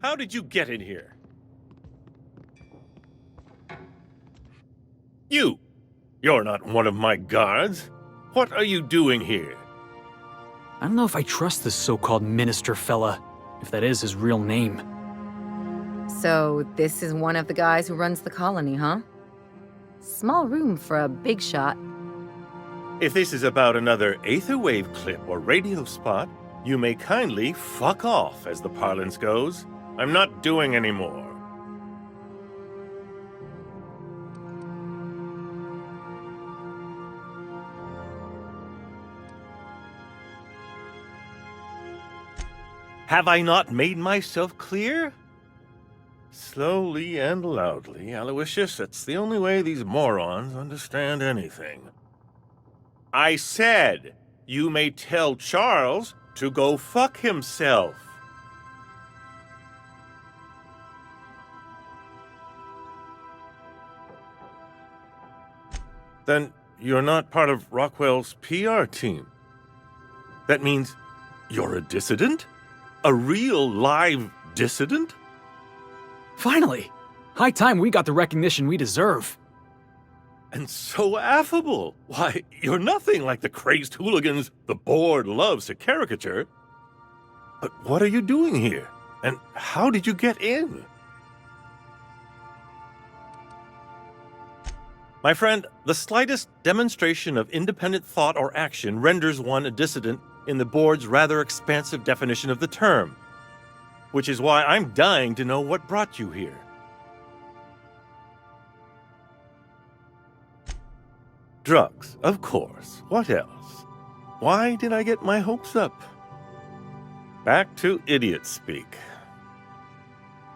How did you get in here? You're not one of my guards. What are you doing here? I don't know if I trust this so-called minister fella, if that is his real name. So, this is one of the guys who runs the colony, huh? Small room for a big shot. If this is about another Aetherwave clip or radio spot, you may kindly fuck off, as the parlance goes. I'm not doing any more. Have I not made myself clear? Slowly and loudly, Aloysius. It's the only way these morons understand anything. I said, you may tell Charles to go fuck himself. Then you're not part of Rockwell's PR team. That means you're a dissident? A real live dissident? Finally! High time we got the recognition we deserve. And so affable. Why, you're nothing like the crazed hooligans the board loves to caricature. But what are you doing here? And how did you get in? My friend, the slightest demonstration of independent thought or action renders one a dissident in the board's rather expansive definition of the term. Which is why I'm dying to know what brought you here. Drugs, of course. What else? Why did I get my hopes up? Back to idiot speak.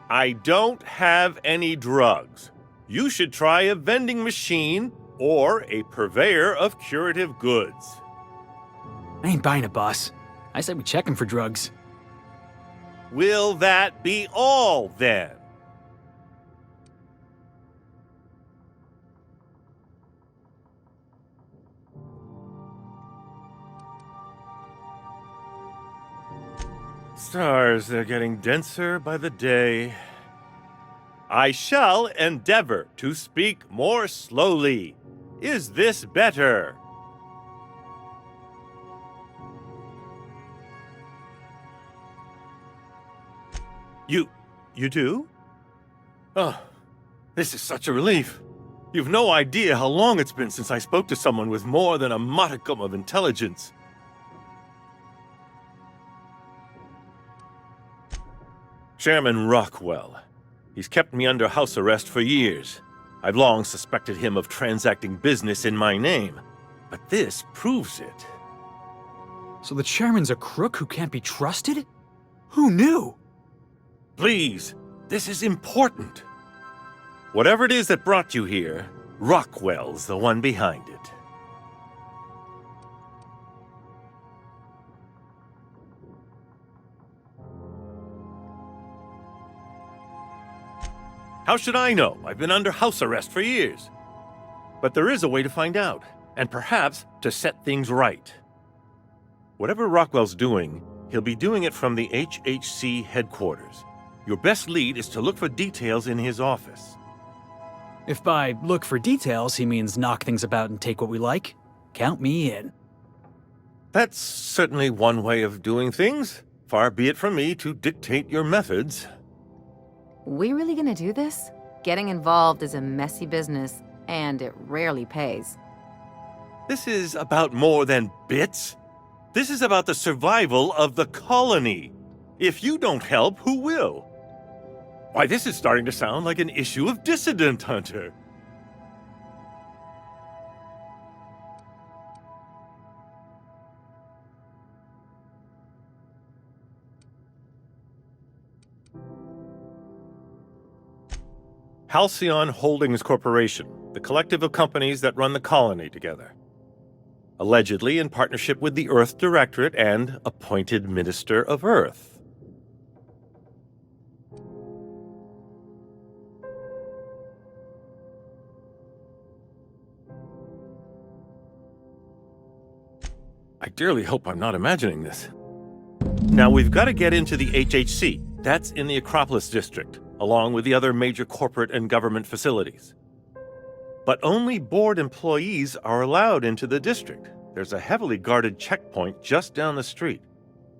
I don't have any drugs. You should try a vending machine or a purveyor of curative goods. I ain't buying it, boss. I said we check him for drugs. Will that be all, then? Stars, they're getting denser by the day. I shall endeavor to speak more slowly. Is this better? You do? Oh, this is such a relief. You've no idea how long it's been since I spoke to someone with more than a modicum of intelligence. Chairman Rockwell. He's kept me under house arrest for years. I've long suspected him of transacting business in my name, but this proves it. So the chairman's a crook who can't be trusted? Who knew? Please, this is important. Whatever it is that brought you here, Rockwell's the one behind it. How should I know? I've been under house arrest for years. But there is a way to find out, and perhaps to set things right. Whatever Rockwell's doing, he'll be doing it from the HHC headquarters. Your best lead is to look for details in his office. If by look for details he means knock things about and take what we like, count me in. That's certainly one way of doing things. Far be it from me to dictate your methods. We really gonna do this? Getting involved is a messy business, and it rarely pays. This is about more than bits. This is about the survival of the colony. If you don't help, who will? Why, this is starting to sound like an issue of Dissident Hunter. Halcyon Holdings Corporation, the collective of companies that run the colony together. Allegedly in partnership with the Earth Directorate and appointed Minister of Earth. I dearly hope I'm not imagining this. Now, we've got to get into the HHC. That's in the Acropolis district, along with the other major corporate and government facilities. But only board employees are allowed into the district. There's a heavily guarded checkpoint just down the street.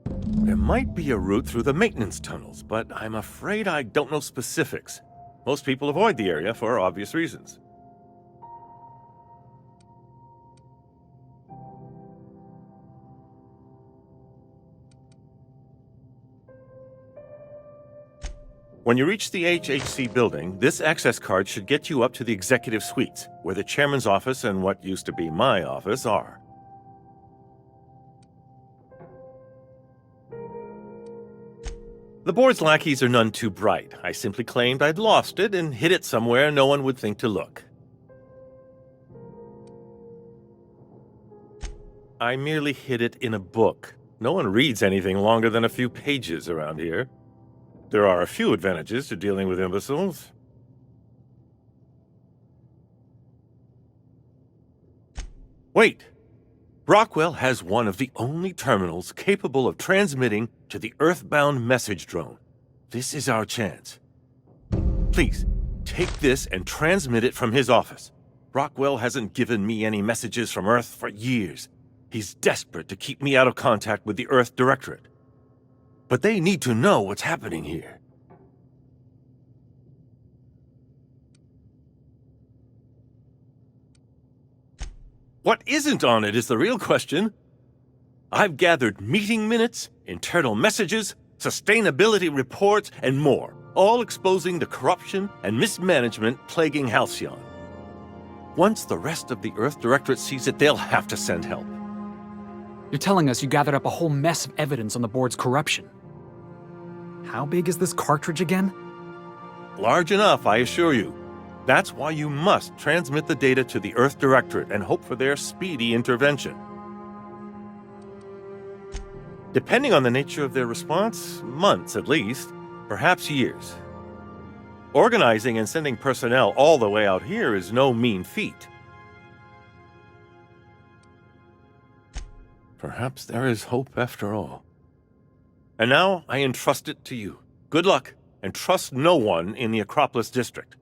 There might be a route through the maintenance tunnels, but I'm afraid I don't know specifics. Most people avoid the area for obvious reasons. When you reach the HHC building, this access card should get you up to the executive suites, where the chairman's office and what used to be my office are. The board's lackeys are none too bright. I simply claimed I'd lost it and hid it somewhere no one would think to look. I merely hid it in a book. No one reads anything longer than a few pages around here. There are a few advantages to dealing with imbeciles. Wait! Brockwell has one of the only terminals capable of transmitting to the Earthbound message drone. This is our chance. Please, take this and transmit it from his office. Brockwell hasn't given me any messages from Earth for years. He's desperate to keep me out of contact with the Earth Directorate. But they need to know what's happening here. What isn't on it is the real question. I've gathered meeting minutes, internal messages, sustainability reports, and more, all exposing the corruption and mismanagement plaguing Halcyon. Once the rest of the Earth Directorate sees it, they'll have to send help. You're telling us you gathered up a whole mess of evidence on the board's corruption. How big is this cartridge again? Large enough, I assure you. That's why you must transmit the data to the Earth Directorate and hope for their speedy intervention. Depending on the nature of their response, months at least, perhaps years. Organizing and sending personnel all the way out here is no mean feat. Perhaps there is hope after all. And now I entrust it to you. Good luck, and trust no one in the Acropolis district.